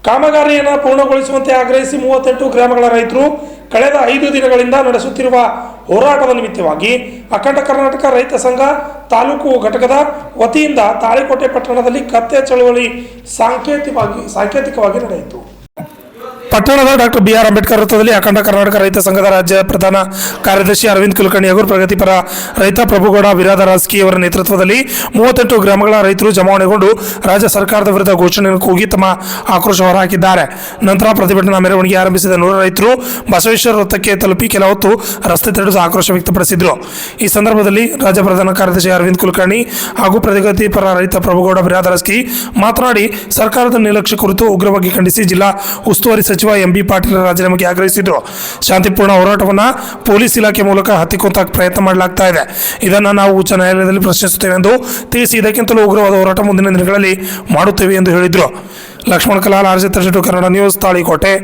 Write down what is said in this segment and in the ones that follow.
ಕಾಮಗಾರಿಯನ್ನು ಪೂರ್ಣಗೊಳಿಸುವಂತೆ ಆಗ್ರಹಿಸಿ 38 ಗ್ರಾಮಗಳ ರೈತರು ಕಳೆದ 5 ದಿನಗಳಿಂದ ನಡೆಸುತ್ತಿರುವ ಹೋರಾಟದ ನಿಮಿತ್ತವಾಗಿ ಅಖಂಡ ಕರ್ನಾಟಕ ರೈತ ಸಂಘ ತಾಲೂಕು ಘಟಕದ ವತಿಯಿಂದ ತಾಳಿಕೋಟೆ ಪಟ್ಟಣದಲ್ಲಿ ಕತ್ತೆ ಚಳವಳಿ ಸಾಂಕೇತಿಕವಾಗಿ ನಡೆಯಿತು. ಪಟ್ಟಣದ ಡಾಕ್ಟರ್ ಬಿ.ಆರ್. ಅಂಬೇಡ್ಕರ್ ವೃತ್ತದಲ್ಲಿ ಅಖಂಡ ಕರ್ನಾಟಕ ರೈತ ಸಂಘದ ರಾಜ್ಯ ಪ್ರಧಾನ ಕಾರ್ಯದರ್ಶಿ ಅರವಿಂದ್ ಕುಲಕರ್ಣಿ ಹಾಗೂ ಪ್ರಗತಿಪರ ರೈತ ಪ್ರಭುಗೌಡ ಬಿರಾದರ್ ಅವರ ನೇತೃತ್ವದಲ್ಲಿ 38 ಗ್ರಾಮಗಳ ರೈತರು ಜಮಾವಣೆಗೊಂಡು ರಾಜ್ಯ ಸರ್ಕಾರದ ವಿರುದ್ಧ ಘೋಷಣೆಯನ್ನು ಕೂಗಿ ತಮ್ಮ ಆಕ್ರೋಶ ಹೊರಹಾಕಿದ್ದಾರೆ. ನಂತರ ಪ್ರತಿಭಟನಾ ಮೆರವಣಿಗೆ ಆರಂಭಿಸಿದ 100 ರೈತರು ಬಸವೇಶ್ವರ ವೃತ್ತಕ್ಕೆ ತಲುಪಿ ಕೆಲ ಹೊತ್ತು ರಸ್ತೆ ತಡೆದು ಆಕ್ರೋಶ ವ್ಯಕ್ತಪಡಿಸಿದರು. ಈ ಸಂದರ್ಭದಲ್ಲಿ ರಾಜ್ಯ ಪ್ರಧಾನ ಕಾರ್ಯದರ್ಶಿ ಅರವಿಂದ್ ಕುಲಕರ್ಣಿ ಹಾಗೂ ಪ್ರಗತಿಪರ ರೈತ ಪ್ರಭುಗೌಡ ಬಿರಾದರ್ ಮಾತನಾಡಿ ಸರ್ಕಾರದ ನಿರ್ಲಕ್ಷ್ಯ ಕುರಿತು ಉಗ್ರವಾಗಿ ಖಂಡಿಸಿ ಜಿಲ್ಲಾ ಉಸ್ತುವಾರಿ ಸಚಿವ ಎಂ.ಬಿ. ಪಾಟೀಲ್ ರಾಜೀನಾಮೆಗೆ ಆಗ್ರಹಿಸಿದರು. ಶಾಂತಿಪೂರ್ಣ ಹೋರಾಟವನ್ನು ಪೊಲೀಸ್ ಇಲಾಖೆ ಮೂಲಕ ಹತ್ತಿಕ್ಕುವಂತ ಪ್ರಯತ್ನ ಮಾಡಲಾಗ್ತಾ ಇದೆ. ಇದನ್ನು ನಾವು ಉಚ್ಚ ನ್ಯಾಯಾಲಯದಲ್ಲಿ ಪ್ರಶ್ನಿಸುತ್ತೇವೆ ಎಂದು ತಿಳಿಸಿ ಇದಕ್ಕಿಂತಲೂ ಉಗ್ರವಾದ ಹೋರಾಟ ಮುಂದಿನ ದಿನಗಳಲ್ಲಿ ಮಾಡುತ್ತೇವೆ ಎಂದು ಹೇಳಿದರು. Lakshmana Kalal, RJ32 Kannada news, Talikote.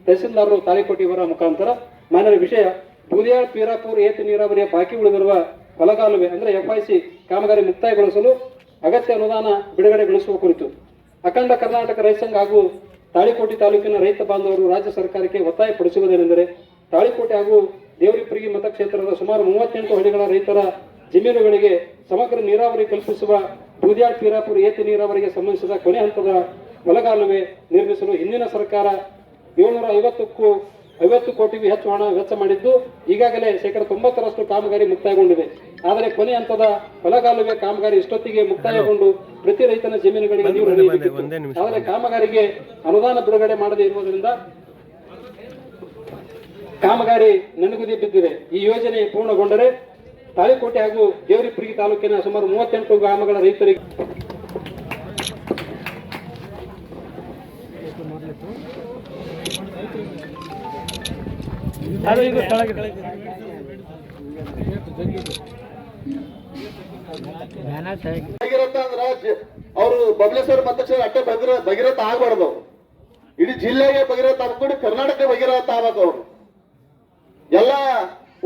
ತಹಸೀಲ್ದಾರರು ತಾಳಿಕೋಟೆ ಇವರ ಮುಖಾಂತರ ಮಾನ್ಯ ವಿಷಯ ಬೂದಿಯಾಳ್ ಪೀರಾಪುರ ಏತ ನೀರಾವರಿಯ ಬಾಕಿ ಉಳಿದಿರುವ ಹೊಲಗಾಲುವೆ ಅಂದರೆ FIC ಕಾಮಗಾರಿ ಮುಕ್ತಾಯಗೊಳಿಸಲು ಅಗತ್ಯ ಅನುದಾನ ಬಿಡುಗಡೆಗೊಳಿಸುವ ಕುರಿತು ಅಖಂಡ ಕರ್ನಾಟಕ ರೈತ ಸಂಘ ಹಾಗೂ ತಾಳಿಕೋಟೆ ತಾಲೂಕಿನ ರೈತ ಬಾಂಧವರು ರಾಜ್ಯ ಸರ್ಕಾರಕ್ಕೆ ಒತ್ತಾಯಪಡಿಸುವುದೇನೆಂದರೆ ತಾಳಿಕೋಟೆ ಹಾಗೂ ದೇವರಿಪುರಗಿ ಮತಕ್ಷೇತ್ರದ ಸುಮಾರು 38 ಹಳ್ಳಿಗಳ ರೈತರ ಜಮೀನುಗಳಿಗೆ ಸಮಗ್ರ ನೀರಾವರಿ ಕಲ್ಪಿಸುವ ಬೂದಿಯಾಳ್ ಪೀರಾಪುರ ಏತ ನೀರಾವರಿಗೆ ಸಂಬಂಧಿಸಿದ ಕೊನೆ ಹಂತದ ಹೊಲಗಾಲುವೆ ನಿರ್ಮಿಸಲು ಹಿಂದಿನ ಸರ್ಕಾರ 750 ಕೋಟಿಗೂ ಹೆಚ್ಚು ಹಣ ವೆಚ್ಚ ಮಾಡಿದ್ದು ಈಗಾಗಲೇ 90% ಕಾಮಗಾರಿ ಮುಕ್ತಾಯಗೊಂಡಿದೆ. ಆದರೆ ಕೊನೆ ಹಂತದ ಹೊಲಗಾಲುವೆ ಕಾಮಗಾರಿ ಇಷ್ಟೊತ್ತಿಗೆ ಮುಕ್ತಾಯಗೊಂಡು ಪ್ರತಿ ರೈತನ ಜಮೀನುಗಳಿಗೆ ನೀರು ಹರಿಯಬೇಕಿತ್ತು. ಆದರೆ ಕಾಮಗಾರಿಗೆ ಅನುದಾನ ಬಿಡುಗಡೆ ಮಾಡದೇ ಇರುವುದರಿಂದ ಕಾಮಗಾರಿ ನನೆಗುದಿ ಬಿದ್ದಿದೆ. ಈ ಯೋಜನೆ ಪೂರ್ಣಗೊಂಡರೆ ತಾಳಿಕೋಟೆ ಹಾಗೂ ದೇವರಿಪುರಗಿ ತಾಲೂಕಿನ ಸುಮಾರು 38 ಗ್ರಾಮಗಳ ರೈತರಿಗೆ ಅವರು ಬಬಲೇಶ್ವರ ಮತಕ್ಷೇತ್ರ ಅಟ್ಟೆ ಭಗೀರಥ ಆಗ್ಬಾರ್ದು. ಇಡೀ ಜಿಲ್ಲೆಗೆ ಭಗೀರಥ ಆಗ್ಬಿಟ್ಟು ಕರ್ನಾಟಕ ಭಗೀರಥ ಆಗ್ಬೇಕು. ಅವರು ಎಲ್ಲ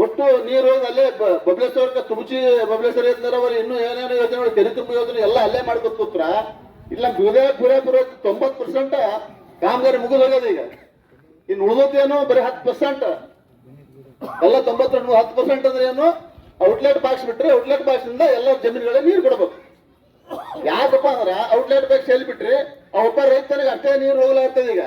ಒಟ್ಟು ನೀರು ಅಲ್ಲೇ ಬಬಲೇಶ್ವರಕ್ಕೆ ತುಮಚಿ ಬಬಲೇಶ್ವರ ನೀರಾವರಿ ಇನ್ನೂ ಏನೇನು ಯೋಜನೆಗಳು ಕೆರೆ ತುಂಬ ಯೋಜನೆ ಎಲ್ಲ ಅಲ್ಲೇ ಮಾಡ್ಕೊತ ಇಲ್ಲ ಪೂರ 90% ಕಾಮಗಾರಿ ಮುಗಿದು ಹೋಗೋದು. ಈಗ ಇನ್ನು ಉಳಿದೋದೇನು ಬರೀ 10%. ಎಲ್ಲ 10% ಅಂದ್ರೆ ಏನು, ಔಟ್ಲೆಟ್ ಬಾಕ್ಸ್ ಬಿಟ್ರೆ ಔಟ್ಲೆಟ್ ಬಾಕ್ಸ್ ಇಂದ ಎಲ್ಲ ಜಮೀನುಗಳಿಗೆ ನೀರು ಕೊಡಬೇಕು. ಯಾಕಪ್ಪ ಅಂದ್ರ ಔಟ್ಲೆಟ್ ಬಾಕ್ಸ್ ಎಲ್ಲಿ ಬಿಟ್ರಿ ಆ ಒಬ್ಬ ರೈತನಿಗೆ ಅಷ್ಟೇ ನೀರು ಹೋಗ್ಲಾಗ್ತದೆ. ಈಗ